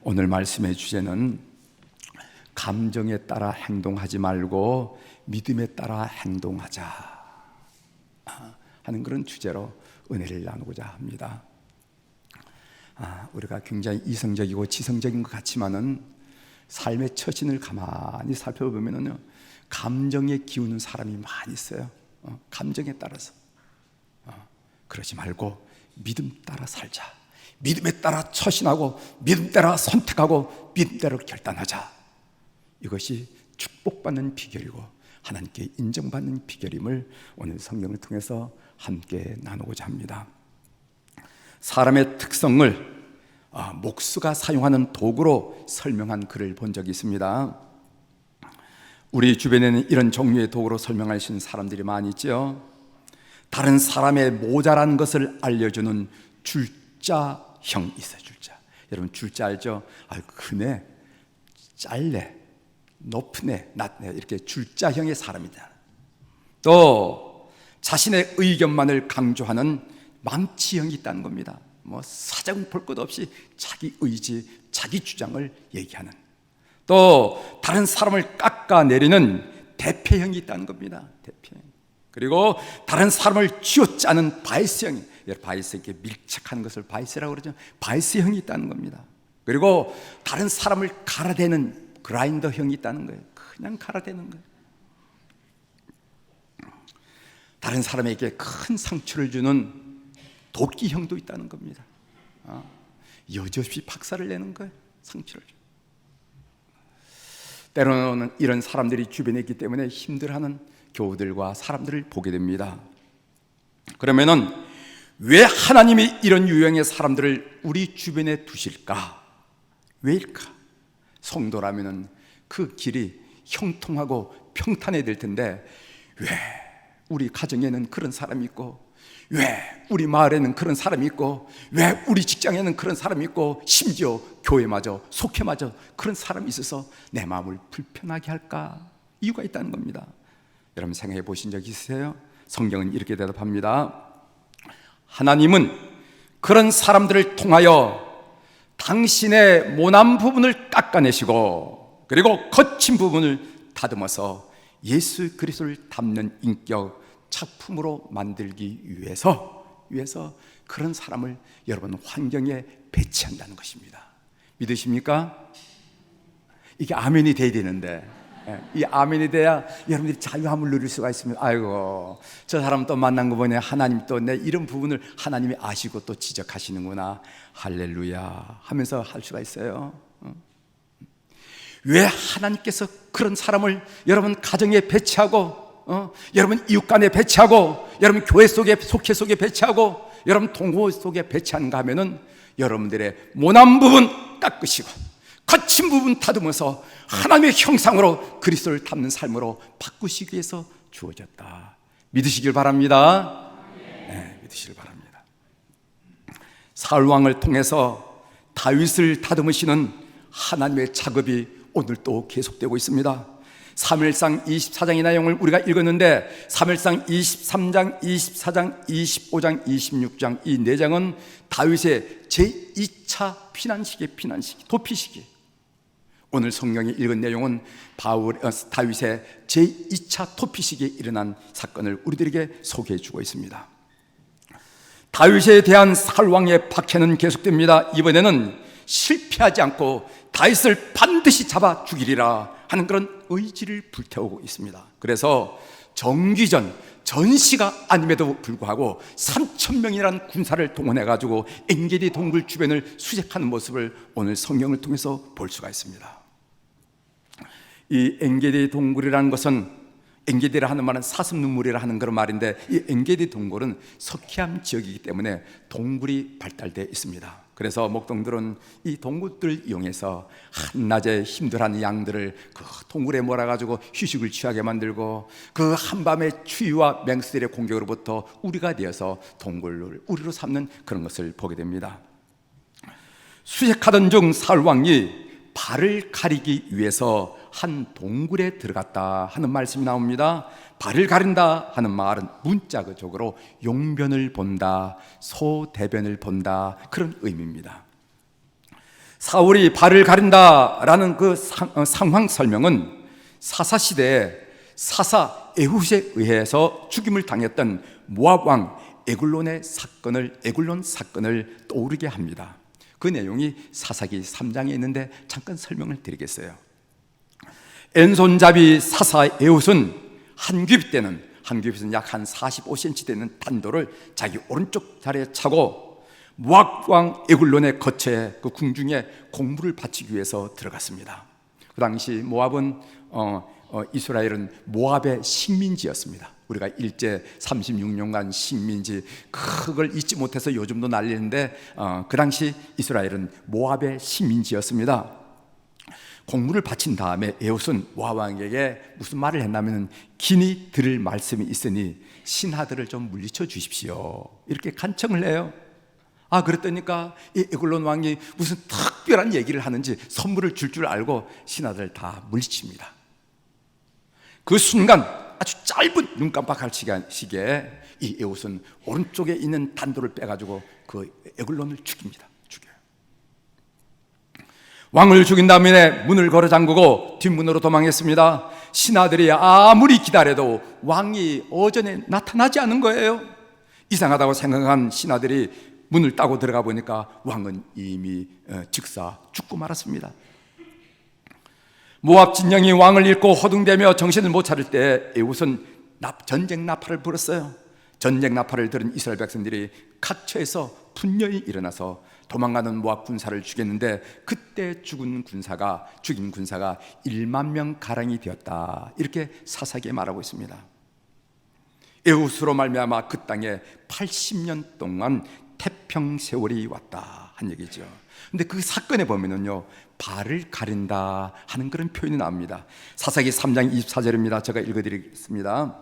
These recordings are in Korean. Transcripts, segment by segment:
오늘 말씀의 주제는 감정에 따라 행동하지 말고 믿음에 따라 행동하자 하는 그런 주제로 은혜를 나누고자 합니다. 우리가 굉장히 이성적이고 지성적인 것 같지만은 삶의 처신을 가만히 살펴보면은 감정에 기우는 사람이 많이 있어요. 감정에 따라서. 그러지 말고 믿음 따라 살자. 믿음에 따라 처신하고 믿음 따라 선택하고 믿음대로 결단하자. 이것이 축복받는 비결이고 하나님께 인정받는 비결임을 오늘 성경을 통해서 함께 나누고자 합니다. 사람의 특성을 목수가 사용하는 도구로 설명한 글을 본 적이 있습니다. 우리 주변에는 이런 종류의 도구로 설명하시는 사람들이 많이 있죠. 다른 사람의 모자란 것을 알려주는 줄자형 있어요. 줄자. 여러분 줄자 알죠? 크네, 짧네, 높네, 낮네, 이렇게 줄자형의 사람이다. 또 자신의 의견만을 강조하는 망치형이 있다는 겁니다. 사정 볼 것 없이 자기 의지, 자기 주장을 얘기하는. 또 다른 사람을 깎아내리는 대패형이 있다는 겁니다. 대패형. 그리고 다른 사람을 쥐어짜는 바이스형이, 바이스, 이렇게 밀착하는 것을 바이스라고 그러죠. 바이스형이 있다는 겁니다. 그리고 다른 사람을 갈아대는 그라인더형이 있다는 거예요. 그냥 갈아대는 거예요. 다른 사람에게 큰 상처를 주는 도끼형도 있다는 겁니다. 여지없이 박살을 내는 거예요. 상처를. 때로는 이런 사람들이 주변에 있기 때문에 힘들어하는 교우들과 사람들을 보게 됩니다. 그러면은 왜 하나님이 이런 유형의 사람들을 우리 주변에 두실까? 왜일까? 성도라면은 그 길이 형통하고 평탄해야 될 텐데 왜 우리 가정에는 그런 사람이 있고, 왜 우리 마을에는 그런 사람이 있고, 왜 우리 직장에는 그런 사람이 있고, 심지어 교회마저 속회마저 그런 사람이 있어서 내 마음을 불편하게 할까? 이유가 있다는 겁니다. 여러분 생각해 보신 적 있으세요? 성경은 이렇게 대답합니다. 하나님은 그런 사람들을 통하여 당신의 모난 부분을 깎아내시고 그리고 거친 부분을 다듬어서 예수 그리스도를 담는 인격 작품으로 만들기 위해서 그런 사람을 여러분 환경에 배치한다는 것입니다. 믿으십니까? 이게 아멘이 돼야 되는데, 이 아멘이 돼야 여러분들이 자유함을 누릴 수가 있습니다. 아이고, 저 사람 또 만난 거 보니 하나님 또 내 이런 부분을 하나님이 아시고 또 지적하시는구나, 할렐루야 하면서 할 수가 있어요. 왜 하나님께서 그런 사람을 여러분 가정에 배치하고, 여러분 이웃 간에 배치하고, 여러분 교회 속에, 속회 속에 배치하고, 여러분 동호 속에 배치하는가 하면은 여러분들의 모난 부분 깎으시고 거친 부분 다듬어서 하나님의 형상으로 그리스도를 담는 삶으로 바꾸시기 위해서 주어졌다. 믿으시길 바랍니다. 네, 믿으시길 바랍니다. 사울 왕을 통해서 다윗을 다듬으시는 하나님의 작업이 오늘 또 계속되고 있습니다. 사무엘상 24장의 내용을 우리가 읽었는데 사무엘상 23장, 24장, 25장, 26장 이 4장은 다윗의 제2차 피난시기, 도피시기. 오늘 성경에 읽은 내용은 다윗의 제2차 도피시기에 일어난 사건을 우리들에게 소개해 주고 있습니다. 다윗에 대한 사울 왕의 박해는 계속됩니다. 이번에는 실패하지 않고 다윗을 반드시 잡아 죽이리라 하는 그런 의지를 불태우고 있습니다. 그래서 정기전, 전시가 아님에도 불구하고 3,000명이라는 군사를 동원해가지고 엔게디 동굴 주변을 수색하는 모습을 오늘 성경을 통해서 볼 수가 있습니다. 이 엔게디 동굴이라는 것은, 엔게디라 하는 말은 사슴 눈물이라 하는 그런 말인데, 이 엔게디 동굴은 석회암 지역이기 때문에 동굴이 발달되어 있습니다. 그래서 목동들은 이 동굴들을 이용해서 한낮에 힘들어하는 양들을 그 동굴에 몰아가지고 휴식을 취하게 만들고, 그 한밤의 추위와 맹수들의 공격으로부터 우리가 되어서 동굴을 우리로 삼는 그런 것을 보게 됩니다. 수색하던 중 사울 왕이 발을 가리기 위해서 한 동굴에 들어갔다 하는 말씀이 나옵니다. 발을 가린다 하는 말은 문자적으로 용변을 본다, 소대변을 본다, 그런 의미입니다. 사울이 발을 가린다라는 그 상황 설명은 사사시대에 사사 에훗에 의해서 죽임을 당했던 모압 왕 에글론 사건을 떠오르게 합니다. 그 내용이 사사기 3장에 있는데 잠깐 설명을 드리겠어요. 왼손잡이 사사 에훗은 한 규빗은 약 한 45cm 되는 단도를 자기 오른쪽 다리에 차고 모압 왕 에글론의 거처에 그 궁중에 공물을 바치기 위해서 들어갔습니다. 그 당시 모압은 이스라엘은 모압의 식민지였습니다. 우리가 일제 36년간 식민지 그걸 잊지 못해서 요즘도 날리는데 그 당시 이스라엘은 모압의 식민지였습니다. 공물을 바친 다음에 에훗은 모압 왕에게 무슨 말을 했냐면 긴히 들을 말씀이 있으니 신하들을 좀 물리쳐 주십시오 이렇게 간청을 해요. 그랬더니까 이 에글론 왕이 무슨 특별한 얘기를 하는지 선물을 줄 알고 신하들 다 물리칩니다. 그 순간 아주 짧은 눈 깜빡할 시기에 이 에훗은 오른쪽에 있는 단도를 빼가지고 그 에글론을 죽여요. 왕을 죽인 다음에 문을 걸어 잠그고 뒷문으로 도망했습니다. 신하들이 아무리 기다려도 왕이 오전에 나타나지 않은 거예요. 이상하다고 생각한 신하들이 문을 따고 들어가 보니까 왕은 이미 즉사 죽고 말았습니다. 모압 진영이 왕을 잃고 호둥대며 정신을 못 차릴 때 에훗은 전쟁 나팔을 불었어요. 전쟁 나팔을 들은 이스라엘 백성들이 각처에서 분열이 일어나서 도망가는 모압 군사를 죽였는데 그때 죽인 군사가 1만 명 가량이 되었다 이렇게 사사기에 말하고 있습니다. 에훗으로 말미암아 그 땅에 80년 동안 태평 세월이 왔다 한 얘기죠. 근데 그 사건에 보면은요 발을 가린다 하는 그런 표현이 나옵니다. 사사기 3장 24절입니다. 제가 읽어드리겠습니다.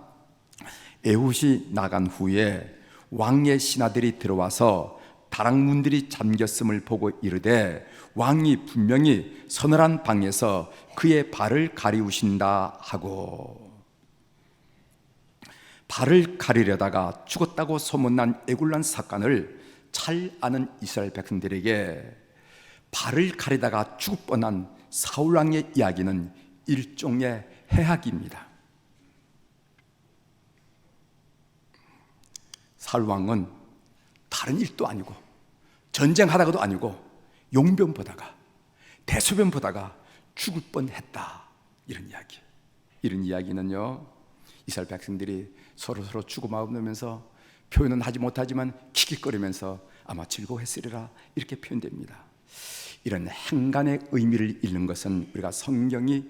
에훗이 나간 후에 왕의 신하들이 들어와서 다락문들이 잠겼음을 보고 이르되 왕이 분명히 서늘한 방에서 그의 발을 가리우신다 하고, 발을 가리려다가 죽었다고 소문난 에굴란 사건을 잘 아는 이스라엘 백성들에게 발을 가리다가 죽을 뻔한 사울 왕의 이야기는 일종의 해악입니다. 사울 왕은 다른 일도 아니고 전쟁하다가도 아니고 용변 보다가 대소변 보다가 죽을 뻔했다 이런 이야기는요 이스라엘 백성들이 서로 주고 마음으면서 표현은 하지 못하지만 킥킥거리면서 아마 즐거워했으리라 이렇게 표현됩니다. 이런 행간의 의미를 읽는 것은 우리가 성경을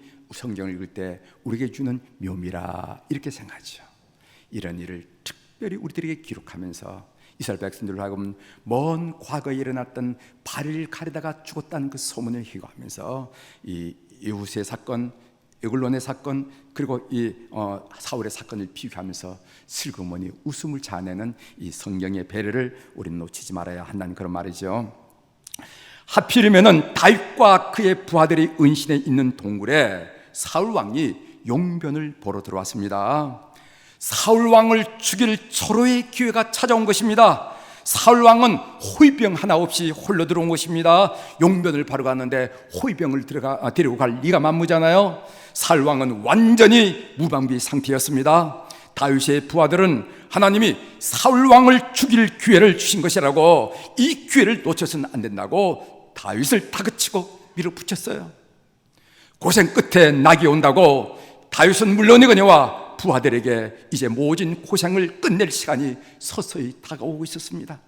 읽을 때 우리에게 주는 묘미라 이렇게 생각하죠. 이런 일을 특별히 우리들에게 기록하면서 이스라엘 백성들로 하여금 먼 과거에 일어났던 발을 가리다가 죽었다는 그 소문을 희고하면서 이 에훗의 사건, 에글론의 사건, 그리고 이 사울의 사건을 비교하면서 슬그머니 웃음을 자아내는 이 성경의 배려를 우리는 놓치지 말아야 한다는 그런 말이죠. 하필이면은 다윗과 그의 부하들이 은신에 있는 동굴에 사울 왕이 용변을 보러 들어왔습니다. 사울 왕을 죽일 절호의 기회가 찾아온 것입니다. 사울 왕은 호위병 하나 없이 홀로 들어온 것입니다. 용변을 바로 갔는데 호위병을 데리고 갈 리가 만무잖아요. 사울 왕은 완전히 무방비 상태였습니다. 다윗의 부하들은 하나님이 사울 왕을 죽일 기회를 주신 것이라고 이 기회를 놓쳐서는 안 된다고 다윗을 다그치고 밀어붙였어요. 고생 끝에 낙이 온다고 다윗은 물론이거니와 부하들에게 이제 모진 고생을 끝낼 시간이 서서히 다가오고 있었습니다.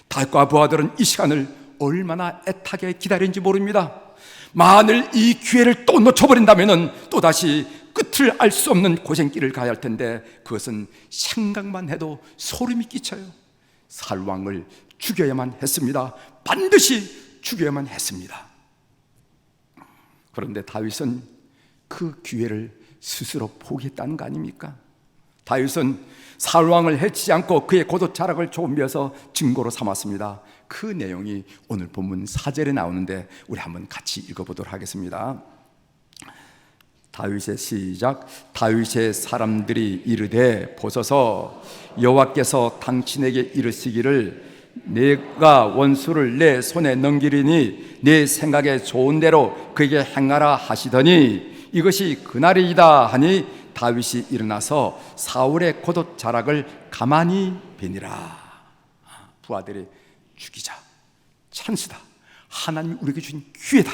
다윗과 부하들은 이 시간을 얼마나 애타게 기다린지 모릅니다. 만일 이 기회를 또 놓쳐버린다면 또다시 끝을 알 수 없는 고생길을 가야 할 텐데 그것은 생각만 해도 소름이 끼쳐요. 사울 왕을 죽여야만 했습니다. 반드시 죽여야만 했습니다. 그런데 다윗은 그 기회를 스스로 포기했다는 거 아닙니까? 다윗은 사울 왕을 해치지 않고 그의 고도 자락을 조금비어서 증거로 삼았습니다. 그 내용이 오늘 본문 4절에 나오는데 우리 한번 같이 읽어보도록 하겠습니다. 다윗의 시작. 다윗의 사람들이 이르되 보소서 여호와께서 당신에게 이르시기를 내가 원수를 내 손에 넘기리니 내 생각에 좋은 대로 그에게 행하라 하시더니 이것이 그날이다 하니 다윗이 일어나서 사울의 겉옷 자락을 가만히 베니라. 부하들이 죽이자, 찬스다, 하나님이 우리에게 주신 기회다,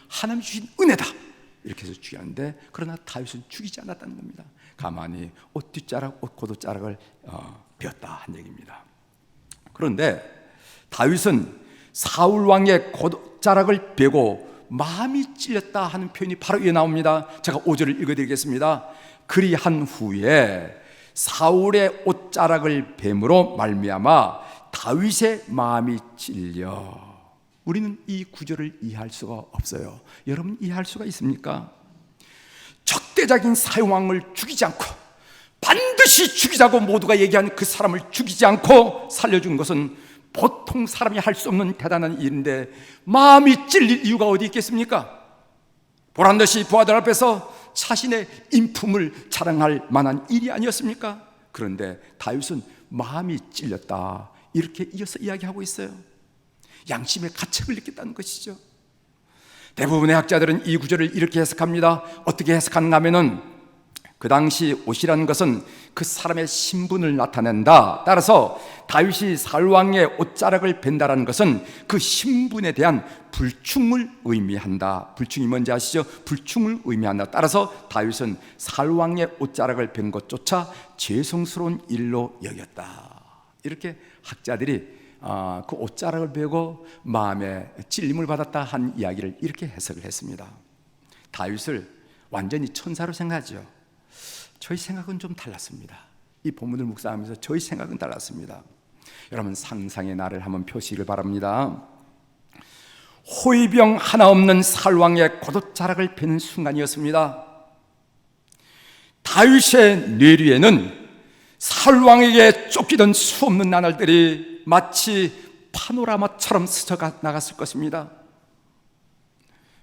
하나님이 주신 은혜다, 이렇게 해서 죽였는데, 그러나 다윗은 죽이지 않았다는 겁니다. 가만히 옷 뒷자락, 옷 겉옷 자락을 베었다 한 얘기입니다. 그런데 다윗은 사울 왕의 겉옷 자락을 베고 마음이 찔렸다 하는 표현이 바로 위에 나옵니다. 제가 5절을 읽어드리겠습니다. 그리한 후에 사울의 옷자락을 뱀으로 말미암아 다윗의 마음이 찔려. 우리는 이 구절을 이해할 수가 없어요. 여러분 이해할 수가 있습니까? 적대적인 사형왕을 죽이지 않고 반드시 죽이자고 모두가 얘기한 그 사람을 죽이지 않고 살려준 것은 보통 사람이 할 수 없는 대단한 일인데, 마음이 찔릴 이유가 어디 있겠습니까? 보란듯이 부하들 앞에서 자신의 인품을 자랑할 만한 일이 아니었습니까? 그런데 다윗은 마음이 찔렸다, 이렇게 이어서 이야기하고 있어요. 양심의 가책을 느꼈다는 것이죠. 대부분의 학자들은 이 구절을 이렇게 해석합니다. 어떻게 해석하는가 하면은, 그 당시 옷이라는 것은 그 사람의 신분을 나타낸다. 따라서 다윗이 사울 왕의 옷자락을 벤다라는 것은 그 신분에 대한 불충을 의미한다. 불충이 뭔지 아시죠? 불충을 의미한다. 따라서 다윗은 사울 왕의 옷자락을 벤 것조차 죄송스러운 일로 여겼다. 이렇게 학자들이 그 옷자락을 베고 마음에 찔림을 받았다 한 이야기를 이렇게 해석을 했습니다. 다윗을 완전히 천사로 생각하죠. 저희 생각은 좀 달랐습니다. 이 본문을 묵상하면서 저희 생각은 달랐습니다. 여러분 상상의 나를 한번 펴시길 바랍니다. 호위병 하나 없는 사울 왕의 겉옷자락을 베는 순간이었습니다. 다윗의 뇌리에는 사울 왕에게 쫓기던 수없는 나날들이 마치 파노라마처럼 스쳐 나갔을 것입니다.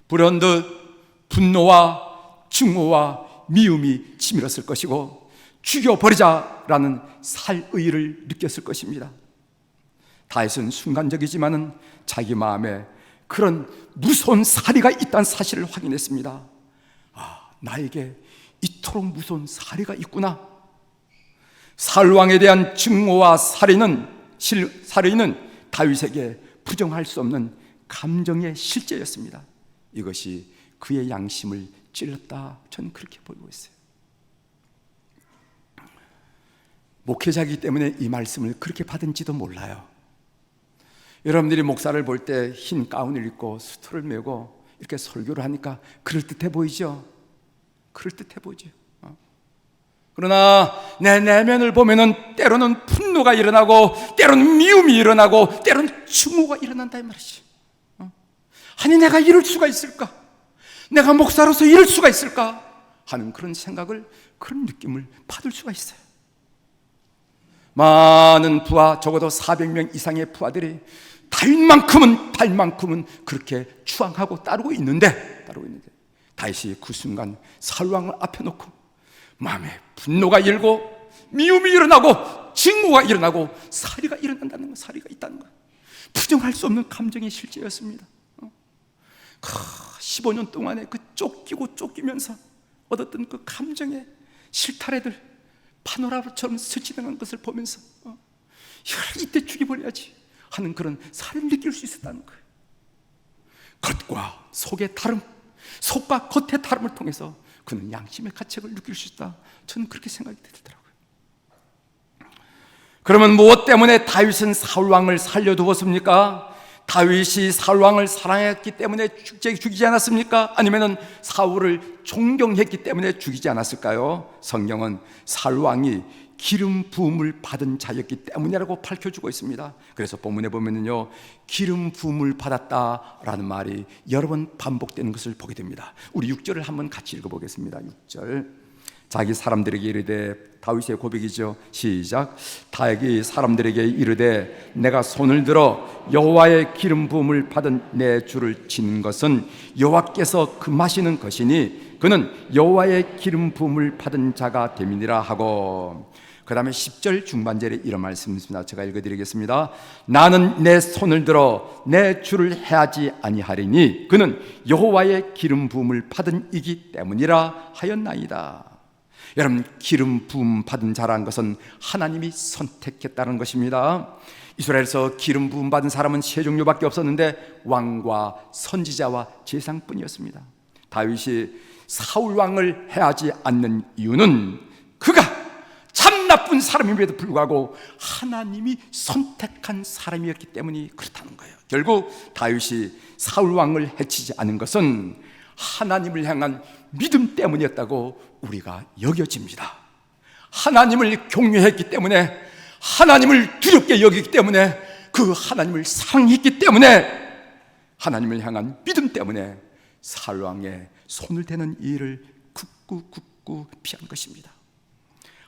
불현듯 분노와 증오와 미움이 치밀었을 것이고 죽여버리자라는 살의를 느꼈을 것입니다. 다윗은 순간적이지만은 자기 마음에 그런 무서운 살이가 있다는 사실을 확인했습니다. 나에게 이토록 무서운 살이가 있구나. 사울 왕에 대한 증오와 살인은 다윗에게 부정할 수 없는 감정의 실제였습니다. 이것이 그의 양심을 찔렀다, 저는 그렇게 보고 있어요. 목회자이기 때문에 이 말씀을 그렇게 받은지도 몰라요. 여러분들이 목사를 볼 때 흰 가운을 입고 수트를 메고 이렇게 설교를 하니까 그럴듯해 보이죠? 그럴듯해 보이죠. 그러나 내 내면을 보면은 때로는 분노가 일어나고, 때로는 미움이 일어나고, 때로는 증오가 일어난다 이 말이지. 아니 내가 이럴 수가 있을까? 내가 목사로서 이럴 수가 있을까? 하는 그런 생각을, 그런 느낌을 받을 수가 있어요. 많은 부하, 적어도 400명 이상의 부하들이 다윗만큼은 그렇게 추앙하고 따르고 있는데 다윗이 그 순간 사울 왕을 앞에 놓고 마음에 분노가 일고 미움이 일어나고 증오가 일어나고 살이가 일어난다는 것, 살이가 있다는 것, 부정할 수 없는 감정의 실제였습니다. 15년 동안에 그 쫓기면서 얻었던 그 감정의 실타래들 파노라마처럼 스치는 것을 보면서 이때 죽여버려야지 하는 그런 살을 느낄 수 있었다는 거예요. 겉과 속의 다름, 속과 겉의 다름을 통해서 그는 양심의 가책을 느낄 수 있다, 저는 그렇게 생각이 들더라고요. 그러면 무엇 때문에 다윗은 사울 왕을 살려두었습니까? 다윗이 사울 왕을 사랑했기 때문에 죽이지 않았습니까? 아니면 사울을 존경했기 때문에 죽이지 않았을까요? 성경은 사울 왕이 기름 부음을 받은 자였기 때문이라고 밝혀주고 있습니다. 그래서 본문에 보면요, 기름 부음을 받았다라는 말이 여러 번 반복되는 것을 보게 됩니다. 우리 6절을 한번 같이 읽어보겠습니다. 6절. 자기 사람들에게 이르되, 다윗의 고백이죠. 시작. 다윗이 사람들에게 이르되, 내가 손을 들어 여호와의 기름 부음을 받은 내 주를 치는 것은 여호와께서 금하시는 것이니 그는 여호와의 기름 부음을 받은 자가 됨이니라 하고, 그 다음에 10절 중반절에 이런 말씀이 있습니다. 제가 읽어드리겠습니다. 나는 내 손을 들어 내 주를 해하지 아니하리니 그는 여호와의 기름 부음을 받은 이기 때문이라 하였나이다. 여러분, 기름 부음 받은 자라는 것은 하나님이 선택했다는 것입니다. 이스라엘에서 기름 부음 받은 사람은 세 종류밖에 없었는데 왕과 선지자와 제사장뿐이었습니다. 다윗이 사울 왕을 해하지 않는 이유는 그가 참 나쁜 사람임에도 불구하고 하나님이 선택한 사람이었기 때문이 그렇다는 거예요. 결국 다윗이 사울 왕을 해치지 않은 것은 하나님을 향한 믿음 때문이었다고 우리가 여겨집니다. 하나님을 경외했기 때문에, 하나님을 두렵게 여기기 때문에, 그 하나님을 사랑했기 때문에, 하나님을 향한 믿음 때문에 사울 왕의 손을 대는 일을 굳고 피한 것입니다.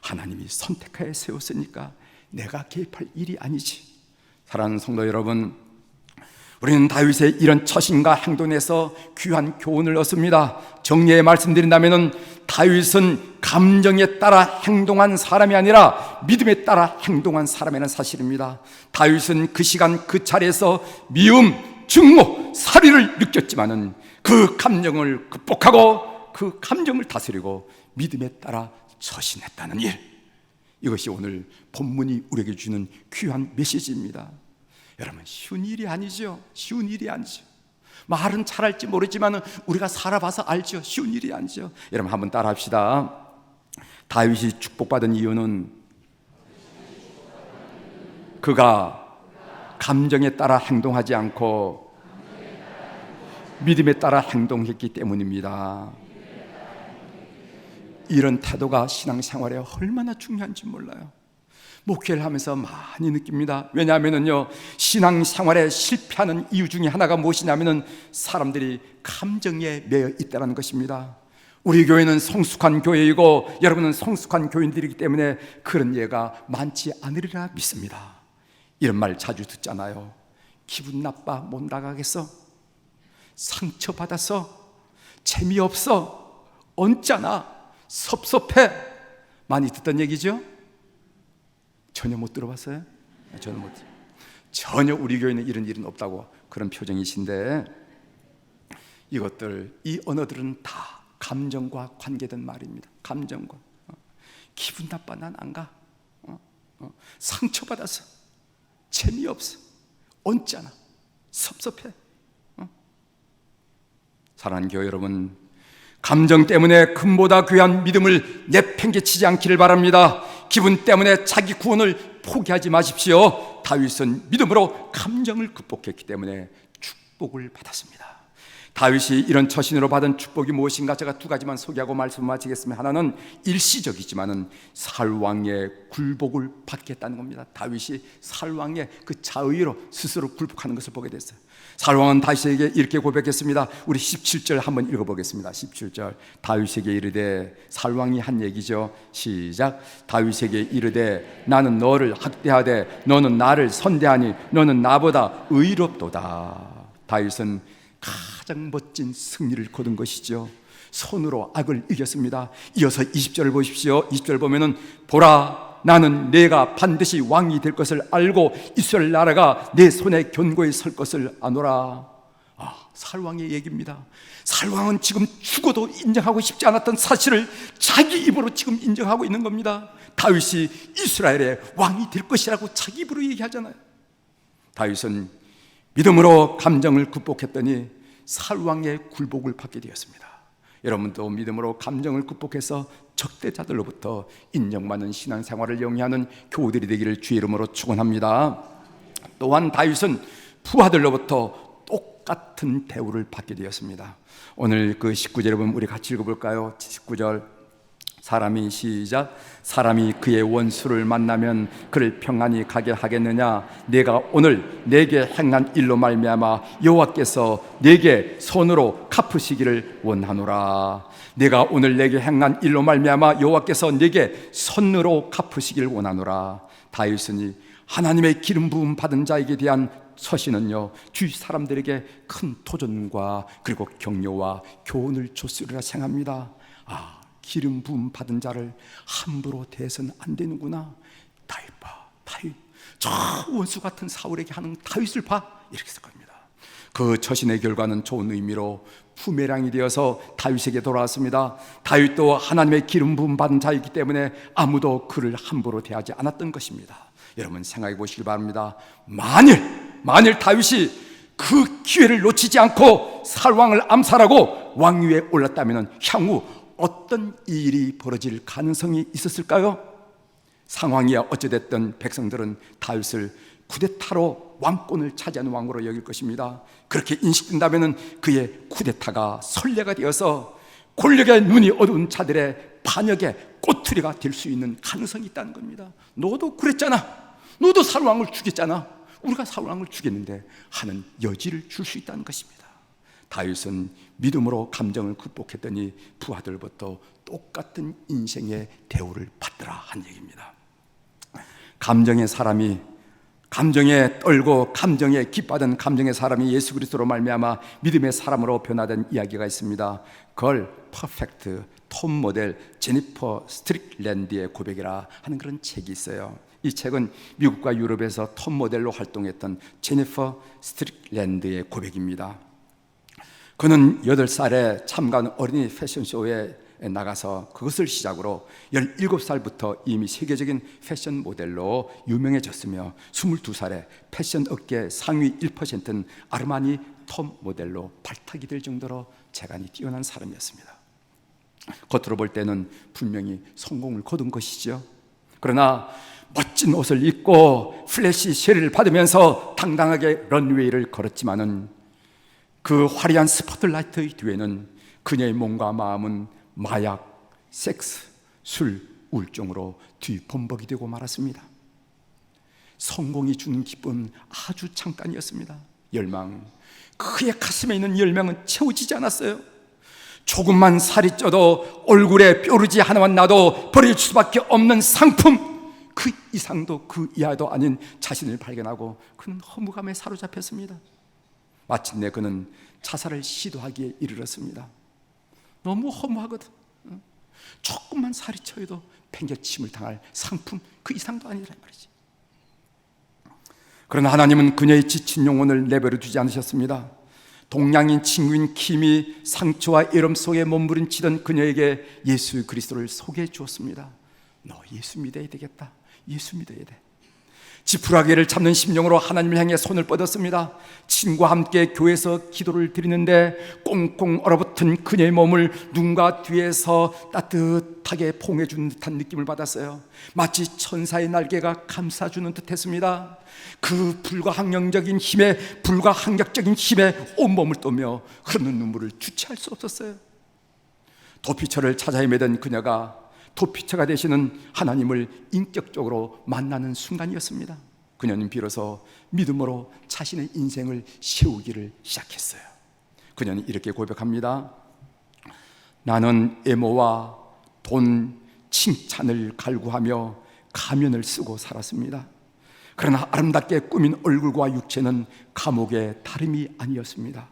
하나님이 선택하여 세웠으니까 내가 개입할 일이 아니지. 사랑하는 성도 여러분, 우리는 다윗의 이런 처신과 행동에서 귀한 교훈을 얻습니다. 정리해 말씀드린다면 다윗은 감정에 따라 행동한 사람이 아니라 믿음에 따라 행동한 사람이라는 사실입니다. 다윗은 그 시간 그 자리에서 미움, 증오, 살의를 느꼈지만은 그 감정을 극복하고 그 감정을 다스리고 믿음에 따라 처신했다는 일, 이것이 오늘 본문이 우리에게 주는 귀한 메시지입니다. 여러분, 쉬운 일이 아니죠. 쉬운 일이 아니죠. 말은 잘할지 모르지만 우리가 살아봐서 알죠. 쉬운 일이 아니죠. 여러분, 한번 따라 합시다. 다윗이 축복받은 이유는 그가 감정에 따라 행동하지 않고 믿음에 따라 행동했기 때문입니다. 이런 태도가 신앙생활에 얼마나 중요한지 몰라요. 목회를 하면서 많이 느낍니다. 왜냐하면요, 신앙생활에 실패하는 이유 중에 하나가 무엇이냐면은 사람들이 감정에 매여 있다는 것입니다. 우리 교회는 성숙한 교회이고 여러분은 성숙한 교인들이기 때문에 그런 예가 많지 않으리라 믿습니다. 이런 말 자주 듣잖아요. 기분 나빠 못 나가겠어, 상처받아서 재미없어, 언짢아, 섭섭해, 많이 듣던 얘기죠? 전혀 못 들어봤어요? 저는 못 들어요. 전혀 우리 교회는 이런 일은 없다고 그런 표정이신데, 이것들, 이 언어들은 다 감정과 관계된 말입니다. 감정과. 기분 나빠, 난 안 가. 상처받아서 재미없어, 언짢아, 섭섭해. 사랑하는 교회 여러분, 감정 때문에 금보다 귀한 믿음을 내팽개치지 않기를 바랍니다. 기분 때문에 자기 구원을 포기하지 마십시오. 다윗은 믿음으로 감정을 극복했기 때문에 축복을 받았습니다. 다윗이 이런 처신으로 받은 축복이 무엇인가 제가 두 가지만 소개하고 말씀을 마치겠습니다. 하나는 일시적이지만은 사울 왕의 굴복을 받겠다는 겁니다. 다윗이 사울 왕의 그 자의로 스스로 굴복하는 것을 보게 됐어요. 사울 왕은 다윗에게 이렇게 고백했습니다. 우리 17절 한번 읽어보겠습니다. 17절. 다윗에게 이르되, 사울 왕이 한 얘기죠. 시작. 다윗에게 이르되, 나는 너를 학대하되 너는 나를 선대하니 너는 나보다 의롭도다. 다윗은 가장 멋진 승리를 거둔 것이죠. 손으로 악을 이겼습니다. 이어서 20절을 보십시오. 20절 보면은, 보라, 나는 내가 반드시 왕이 될 것을 알고 이스라엘 나라가 내 손에 견고히 설 것을 아노라. 사울 왕의 얘기입니다. 사울 왕은 지금 죽어도 인정하고 싶지 않았던 사실을 자기 입으로 지금 인정하고 있는 겁니다. 다윗이 이스라엘의 왕이 될 것이라고 자기 입으로 얘기하잖아요. 다윗은 믿음으로 감정을 극복했더니 사울 왕의 굴복을 받게 되었습니다. 여러분도 믿음으로 감정을 극복해서 적대자들로부터 인정받는 신앙생활을 영위하는 교우들이 되기를 주의 이름으로 축원합니다. 또한 다윗은 부하들로부터 똑같은 대우를 받게 되었습니다. 오늘 그 19절에 보면 우리 같이 읽어볼까요? 19절. 사람이, 시작. 사람이 그의 원수를 만나면 그를 평안히 가게 하겠느냐? 내가 오늘 내게 행한 일로 말미암아 여호와께서 내게 손으로 갚으시기를 원하노라. 내가 오늘 내게 행한 일로 말미암아 여호와께서 내게 손으로 갚으시기를 원하노라. 다윗은 하나님의 기름 부음 받은 자에게 대한 서신은요, 주위 사람들에게 큰 도전과 그리고 격려와 교훈을 줬으리라 생각합니다. 기름 부음 받은 자를 함부로 대해서는 안 되는구나. 다윗 봐, 다윗, 저 원수 같은 사울에게 하는 다윗을 봐. 이렇게 했을 겁니다. 그 처신의 결과는 좋은 의미로 부메랑이 되어서 다윗에게 돌아왔습니다. 다윗도 하나님의 기름 부음 받은 자이기 때문에 아무도 그를 함부로 대하지 않았던 것입니다. 여러분 생각해 보시기 바랍니다. 만일 다윗이 그 기회를 놓치지 않고 사울왕을 암살하고 왕위에 올랐다면 향후 어떤 일이 벌어질 가능성이 있었을까요? 상황이야 어찌됐든 백성들은 다윗을 쿠데타로 왕권을 차지하는 왕으로 여길 것입니다. 그렇게 인식된다면 그의 쿠데타가 선례가 되어서 권력의 눈이 어두운 자들의 반역의 꼬투리가 될 수 있는 가능성이 있다는 겁니다. 너도 그랬잖아. 너도 사울왕을 죽였잖아. 우리가 사울왕을 죽였는데 하는 여지를 줄 수 있다는 것입니다. 다윗은 믿음으로 감정을 극복했더니 부하들부터 똑같은 인생의 대우를 받더라 한 얘기입니다. 감정에 떨고 감정에 기뻐하던 감정의 사람이 예수 그리스도로 말미암아 믿음의 사람으로 변화된 이야기가 있습니다. 그걸 퍼펙트 톱 모델 제니퍼 스트릭랜드의 고백이라 하는 그런 책이 있어요. 이 책은 미국과 유럽에서 톱 모델로 활동했던 제니퍼 스트릭랜드의 고백입니다. 그는 8살에 참가한 어린이 패션쇼에 나가서 그것을 시작으로 17살부터 이미 세계적인 패션 모델로 유명해졌으며 22살에 패션 업계 상위 1%는 아르마니 톱 모델로 발탁이 될 정도로 재간이 뛰어난 사람이었습니다. 겉으로 볼 때는 분명히 성공을 거둔 것이죠. 그러나 멋진 옷을 입고 플래시 쉐리를 받으면서 당당하게 런웨이를 걸었지만은 그 화려한 스포트라이트 뒤에는 그녀의 몸과 마음은 마약, 섹스, 술, 우울증으로 뒤범벅이 되고 말았습니다. 성공이 주는 기쁨은 아주 잠깐이었습니다. 열망, 그의 가슴에 있는 열망은 채워지지 않았어요. 조금만 살이 쪄도 얼굴에 뾰루지 하나만 나도 버릴 수밖에 없는 상품, 그 이상도 그 이하도 아닌 자신을 발견하고 그는 허무감에 사로잡혔습니다. 마침내 그는 자살을 시도하기에 이르렀습니다. 너무 허무하거든. 조금만 살이 쪄도 팽개침을 당할 상품, 그 이상도 아니란 말이지. 그러나 하나님은 그녀의 지친 영혼을 내버려 두지 않으셨습니다. 동양인 친구인 킴이 상처와 애름 속에 몸부림치던 그녀에게 예수 그리스도를 소개해 주었습니다. 너 예수 믿어야 되겠다. 예수 믿어야 돼. 지푸라기를 잡는 심령으로 하나님을 향해 손을 뻗었습니다. 친구와 함께 교회에서 기도를 드리는데 꽁꽁 얼어붙은 그녀의 몸을 누군가 뒤에서 따뜻하게 포옹해주는 듯한 느낌을 받았어요. 마치 천사의 날개가 감싸주는 듯했습니다. 그 불가항력적인 힘에 온몸을 떠며 흐르는 눈물을 주체할 수 없었어요. 도피처를 찾아 헤매던 그녀가 도피처가 되시는 하나님을 인격적으로 만나는 순간이었습니다. 그녀는 비로소 믿음으로 자신의 인생을 세우기를 시작했어요. 그녀는 이렇게 고백합니다. 나는 애모와 돈, 칭찬을 갈구하며 가면을 쓰고 살았습니다. 그러나 아름답게 꾸민 얼굴과 육체는 감옥의 다름이 아니었습니다.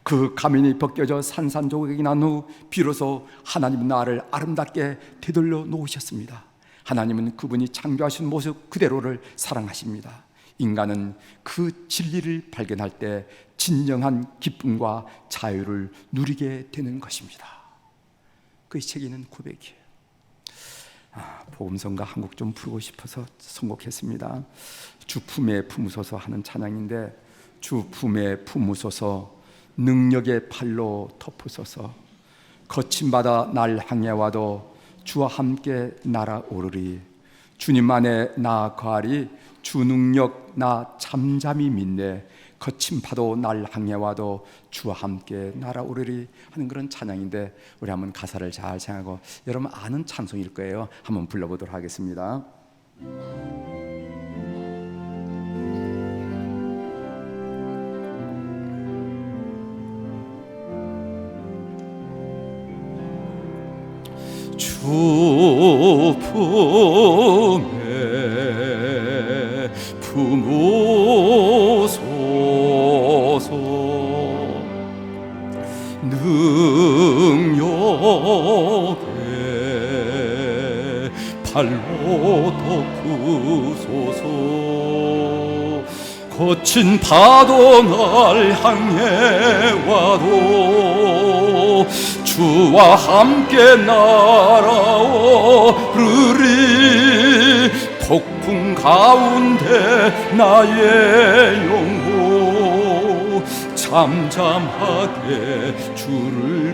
그 가면이 벗겨져 산산조각이 난 후 비로소 하나님은 나를 아름답게 되돌려 놓으셨습니다. 하나님은 그분이 창조하신 모습 그대로를 사랑하십니다. 인간은 그 진리를 발견할 때 진정한 기쁨과 자유를 누리게 되는 것입니다. 그 책에 있는 고백이에요. 복음성가 한 곡 좀 부르고 싶어서 선곡했습니다. 주 품에 품으소서 하는 찬양인데, 주 품에 품으소서 능력의 팔로 덮으소서 거침받아 날 향해 와도 주와 함께 날아오르리. 주님만에 나 거하리. 주 능력 나 잠잠히 믿네. 거친 파도 날 향해 와도 주와 함께 날아오르리 하는 그런 찬양인데, 우리 한번 가사를 잘 생각하고, 여러분 아는 찬송일 거예요. 한번 불러보도록 하겠습니다. 주 품에 품으소서 능력의 팔로 덮으소서. 거친 파도 날 향해 와도 주와 함께 날아오르리. 폭풍 가운데 나의 영혼 잠잠하게 주를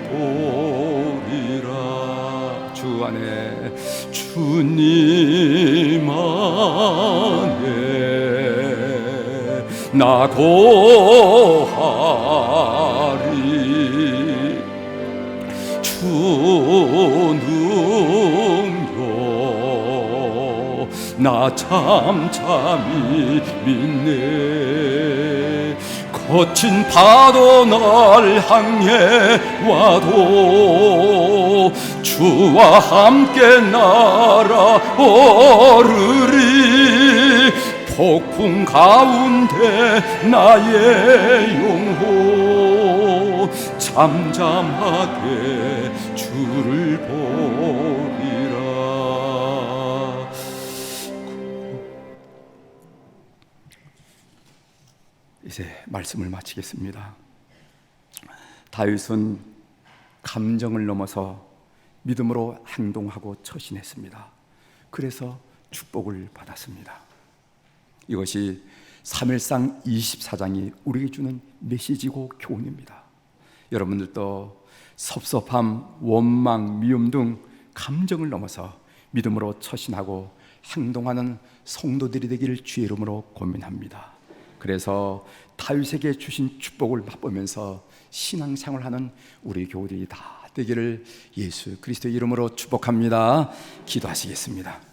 보리라. 주 안에 주님 안에 나 거하리. 주 능력 나 잠잠히 믿네. 거친 파도 날 향해 와도 주와 함께 날아오르리. 폭풍 가운데 나의 영혼 잠잠하게 주를 보리라. 이제 말씀을 마치겠습니다. 다윗은 감정을 넘어서 믿음으로 행동하고 처신했습니다. 그래서 축복을 받았습니다. 이것이 3일상 24장이 우리에게 주는 메시지고 교훈입니다. 여러분들도 섭섭함, 원망, 미움 등 감정을 넘어서 믿음으로 처신하고 행동하는 성도들이 되기를 주의 이름으로 고민합니다. 그래서 다윗에게 주신 축복을 맛보면서 신앙생활하는 우리 교우들이 다 되기를 예수 그리스도의 이름으로 축복합니다. 기도하시겠습니다.